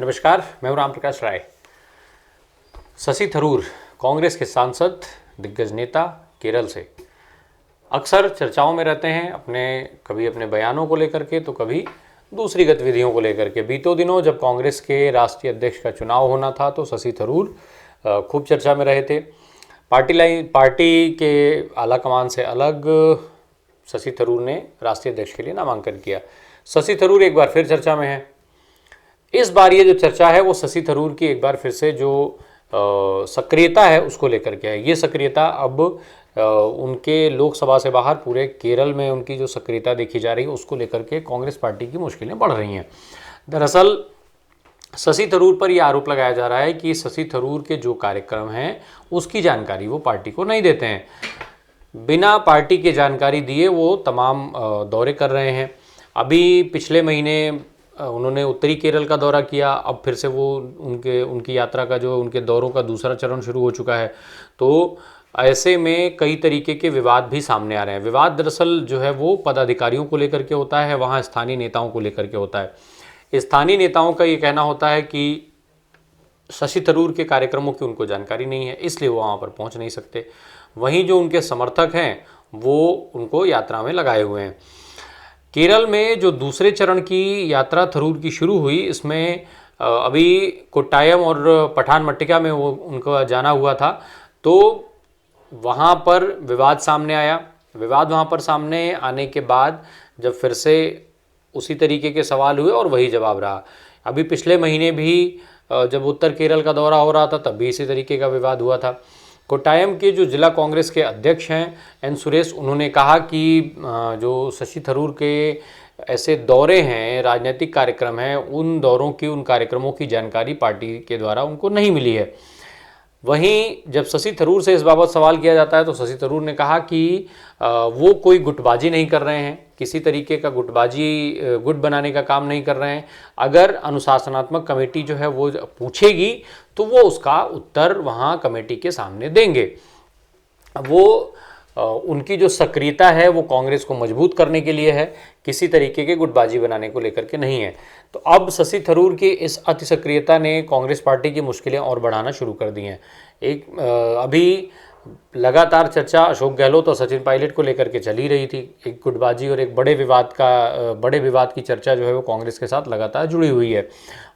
नमस्कार, मैं हूं राम प्रकाश राय। शशि थरूर कांग्रेस के सांसद, दिग्गज नेता, केरल से अक्सर चर्चाओं में रहते हैं, कभी अपने बयानों को लेकर के तो कभी दूसरी गतिविधियों को लेकर के। बीतों दिनों जब कांग्रेस के राष्ट्रीय अध्यक्ष का चुनाव होना था तो शशि थरूर खूब चर्चा में रहे थे। पार्टी के आला कमान से अलग शशि थरूर ने राष्ट्रीय अध्यक्ष के लिए नामांकन किया। शशि थरूर एक बार फिर चर्चा में है। इस बार ये जो चर्चा है वो शशि थरूर की एक बार फिर से जो सक्रियता है उसको लेकर के है। ये सक्रियता अब उनके लोकसभा से बाहर पूरे केरल में उनकी जो सक्रियता देखी जा रही है उसको लेकर के कांग्रेस पार्टी की मुश्किलें बढ़ रही हैं। दरअसल शशि थरूर पर यह आरोप लगाया जा रहा है कि शशि थरूर के जो कार्यक्रम हैं उसकी जानकारी वो पार्टी को नहीं देते हैं। बिना पार्टी की जानकारी दिए वो तमाम दौरे कर रहे हैं। अभी पिछले महीने उन्होंने उत्तरी केरल का दौरा किया, अब फिर से वो उनकी यात्रा का जो उनके दौरों का दूसरा चरण शुरू हो चुका है। तो ऐसे में कई तरीके के विवाद भी सामने आ रहे हैं। विवाद दरअसल जो है वो पदाधिकारियों को लेकर के होता है, वहाँ स्थानीय नेताओं को लेकर के होता है। स्थानीय नेताओं का ये कहना होता है कि शशि थरूर के कार्यक्रमों की उनको जानकारी नहीं है, इसलिए वो वहाँ पर पहुँच नहीं सकते। वहीं जो उनके समर्थक हैं वो उनको यात्रा में लगाए हुए हैं। केरल में जो दूसरे चरण की यात्रा थरूर की शुरू हुई, इसमें अभी कोट्टायम और पठानमथिट्टा में वो उनका जाना हुआ था, तो वहाँ पर विवाद सामने आया। विवाद वहाँ पर सामने आने के बाद जब फिर से उसी तरीके के सवाल हुए और वही जवाब रहा। अभी पिछले महीने भी जब उत्तर केरल का दौरा हो रहा था तब भी इसी तरीके का विवाद हुआ था। कोट्टायम के जो जिला कांग्रेस के अध्यक्ष हैं एन सुरेश, उन्होंने कहा कि जो शशि थरूर के ऐसे दौरे हैं, राजनीतिक कार्यक्रम हैं, उन दौरों की, उन कार्यक्रमों की जानकारी पार्टी के द्वारा उनको नहीं मिली है। वहीं जब शशि थरूर से इस बाबत सवाल किया जाता है तो शशि थरूर ने कहा कि वो कोई गुटबाजी नहीं कर रहे हैं, किसी तरीके का गुट बनाने का काम नहीं कर रहे हैं। अगर अनुशासनात्मक कमेटी जो है वो पूछेगी तो वो उसका उत्तर वहाँ कमेटी के सामने देंगे। वो उनकी जो सक्रियता है वो कांग्रेस को मजबूत करने के लिए है, किसी तरीके के गुटबाजी बनाने को लेकर के नहीं है। तो अब शशि थरूर की इस अति सक्रियता ने कांग्रेस पार्टी की मुश्किलें और बढ़ाना शुरू कर दी हैं। अभी लगातार चर्चा अशोक गहलोत और सचिन पायलट को लेकर के चली रही थी। एक गुटबाजी और एक बड़े विवाद की चर्चा जो है वो कांग्रेस के साथ लगातार जुड़ी हुई है।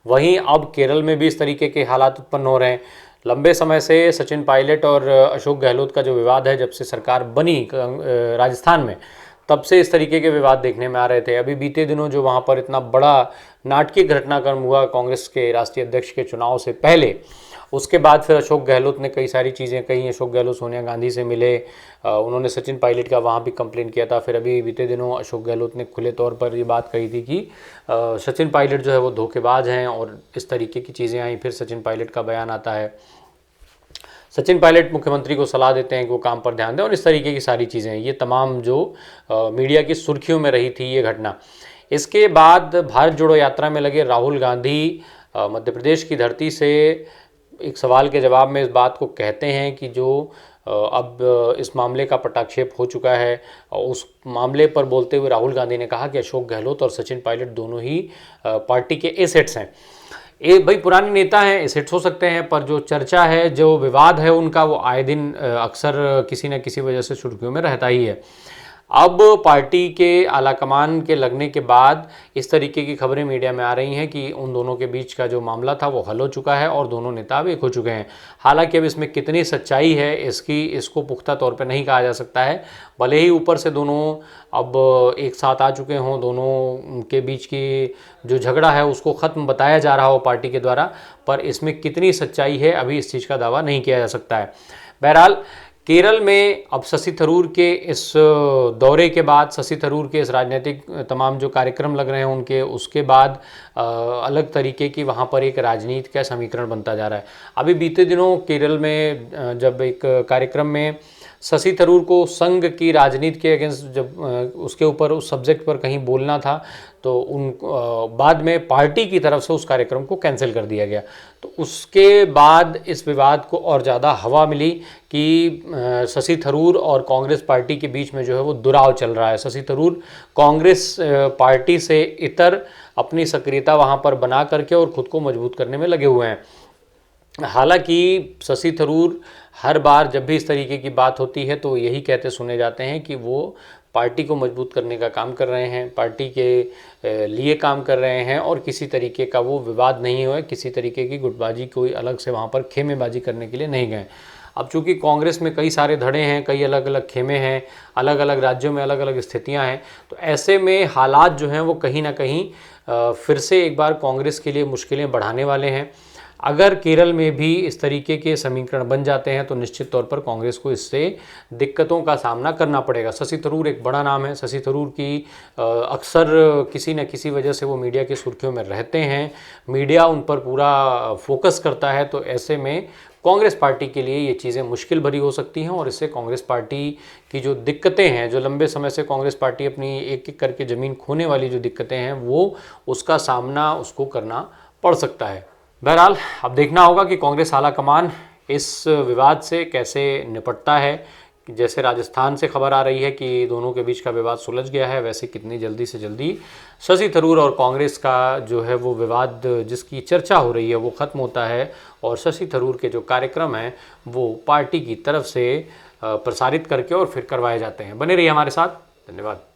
वहीं अब केरल में भी इस तरीके के हालात उत्पन्न हो रहे हैं। लंबे समय से सचिन पायलट और अशोक गहलोत का जो विवाद है, जब से सरकार बनी राजस्थान में, तब से इस तरीके के विवाद देखने में आ रहे थे। अभी बीते दिनों जो वहाँ पर इतना बड़ा नाटकीय घटनाक्रम हुआ कांग्रेस के राष्ट्रीय अध्यक्ष के चुनाव से पहले, उसके बाद फिर अशोक गहलोत ने कई सारी चीज़ें कही। अशोक गहलोत सोनिया गांधी से मिले, उन्होंने सचिन पायलट का वहाँ भी कंप्लेन किया था। फिर अभी बीते दिनों अशोक गहलोत ने खुले तौर पर ये बात कही थी कि सचिन पायलट जो है वो धोखेबाज हैं, और इस तरीके की चीज़ें आई। फिर सचिन पायलट का बयान आता है, सचिन पायलट मुख्यमंत्री को सलाह देते हैं कि वो काम पर ध्यान दें, और इस तरीके की सारी चीज़ें। ये तमाम जो मीडिया की सुर्खियों में रही थी ये घटना। इसके बाद भारत जोड़ो यात्रा में लगे राहुल गांधी मध्य प्रदेश की धरती से एक सवाल के जवाब में इस बात को कहते हैं कि जो अब इस मामले का पटाक्षेप हो चुका है, और उस मामले पर बोलते हुए राहुल गांधी ने कहा कि अशोक गहलोत और सचिन पायलट दोनों ही पार्टी के एसेट्स हैं। भाई पुराने नेता हैं, एसेट्स हो सकते हैं, पर जो चर्चा है, जो विवाद है उनका, वो आए दिन अक्सर किसी न किसी वजह से सुर्खियों में रहता ही है। अब पार्टी के आलाकमान के लगने के बाद इस तरीके की खबरें मीडिया में आ रही हैं कि उन दोनों के बीच का जो मामला था वो हल हो चुका है और दोनों नेता अब एक हो चुके हैं। हालांकि अब इसमें कितनी सच्चाई है इसको पुख्ता तौर पे नहीं कहा जा सकता है। भले ही ऊपर से दोनों अब एक साथ आ चुके हों, दोनों के बीच की जो झगड़ा है उसको ख़त्म बताया जा रहा हो पार्टी के द्वारा, पर इसमें कितनी सच्चाई है अभी इस चीज़ का दावा नहीं किया जा सकता है। बहरहाल केरल में अब शशि थरूर के इस दौरे के बाद, शशि थरूर के इस राजनीतिक तमाम जो कार्यक्रम लग रहे हैं उनके, उसके बाद अलग तरीके की वहाँ पर एक राजनीति का समीकरण बनता जा रहा है। अभी बीते दिनों केरल में जब एक कार्यक्रम में शशि थरूर को संघ की राजनीति के अगेंस्ट जब उसके ऊपर उस सब्जेक्ट पर कहीं बोलना था तो बाद में पार्टी की तरफ से उस कार्यक्रम को कैंसिल कर दिया गया। तो उसके बाद इस विवाद को और ज़्यादा हवा मिली कि शशि थरूर और कांग्रेस पार्टी के बीच में जो है वो दुराव चल रहा है। शशि थरूर कांग्रेस पार्टी से इतर अपनी सक्रियता वहाँ पर बना करके और ख़ुद को मजबूत करने में लगे हुए हैं। हालांकि शशि थरूर हर बार जब भी इस तरीके की बात होती है तो यही कहते सुने जाते हैं कि वो पार्टी को मजबूत करने का काम कर रहे हैं, पार्टी के लिए काम कर रहे हैं और किसी तरीके का वो विवाद नहीं हुआ, किसी तरीके की गुटबाजी कोई अलग से वहाँ पर खेमेबाजी करने के लिए नहीं गए। अब चूंकि कांग्रेस में कई सारे धड़े हैं, कई अलग अलग खेमे हैं, अलग अलग राज्यों में अलग अलग स्थितियां हैं, तो ऐसे में हालात जो हैं वो कहीं ना कहीं फिर से एक बार कांग्रेस के लिए मुश्किलें बढ़ाने वाले हैं। अगर केरल में भी इस तरीके के समीकरण बन जाते हैं तो निश्चित तौर पर कांग्रेस को इससे दिक्कतों का सामना करना पड़ेगा। शशि थरूर एक बड़ा नाम है। शशि थरूर की अक्सर किसी न किसी वजह से वो मीडिया की सुर्खियों में रहते हैं, मीडिया उन पर पूरा फोकस करता है। तो ऐसे में कांग्रेस पार्टी के लिए ये चीज़ें मुश्किल भरी हो सकती हैं और इससे कांग्रेस पार्टी की जो दिक्कतें हैं, जो लंबे समय से कांग्रेस पार्टी अपनी एक एक करके ज़मीन खोने वाली जो दिक्कतें हैं वो उसका सामना उसको करना पड़ सकता है। बहरहाल अब देखना होगा कि कांग्रेस आला कमान इस विवाद से कैसे निपटता है। जैसे राजस्थान से खबर आ रही है कि दोनों के बीच का विवाद सुलझ गया है, वैसे कितनी जल्दी से जल्दी शशि थरूर और कांग्रेस का जो है वो विवाद जिसकी चर्चा हो रही है वो ख़त्म होता है और शशि थरूर के जो कार्यक्रम हैं वो पार्टी की तरफ से प्रसारित करके और फिर करवाए जाते हैं। बने रहिए हमारे साथ। धन्यवाद।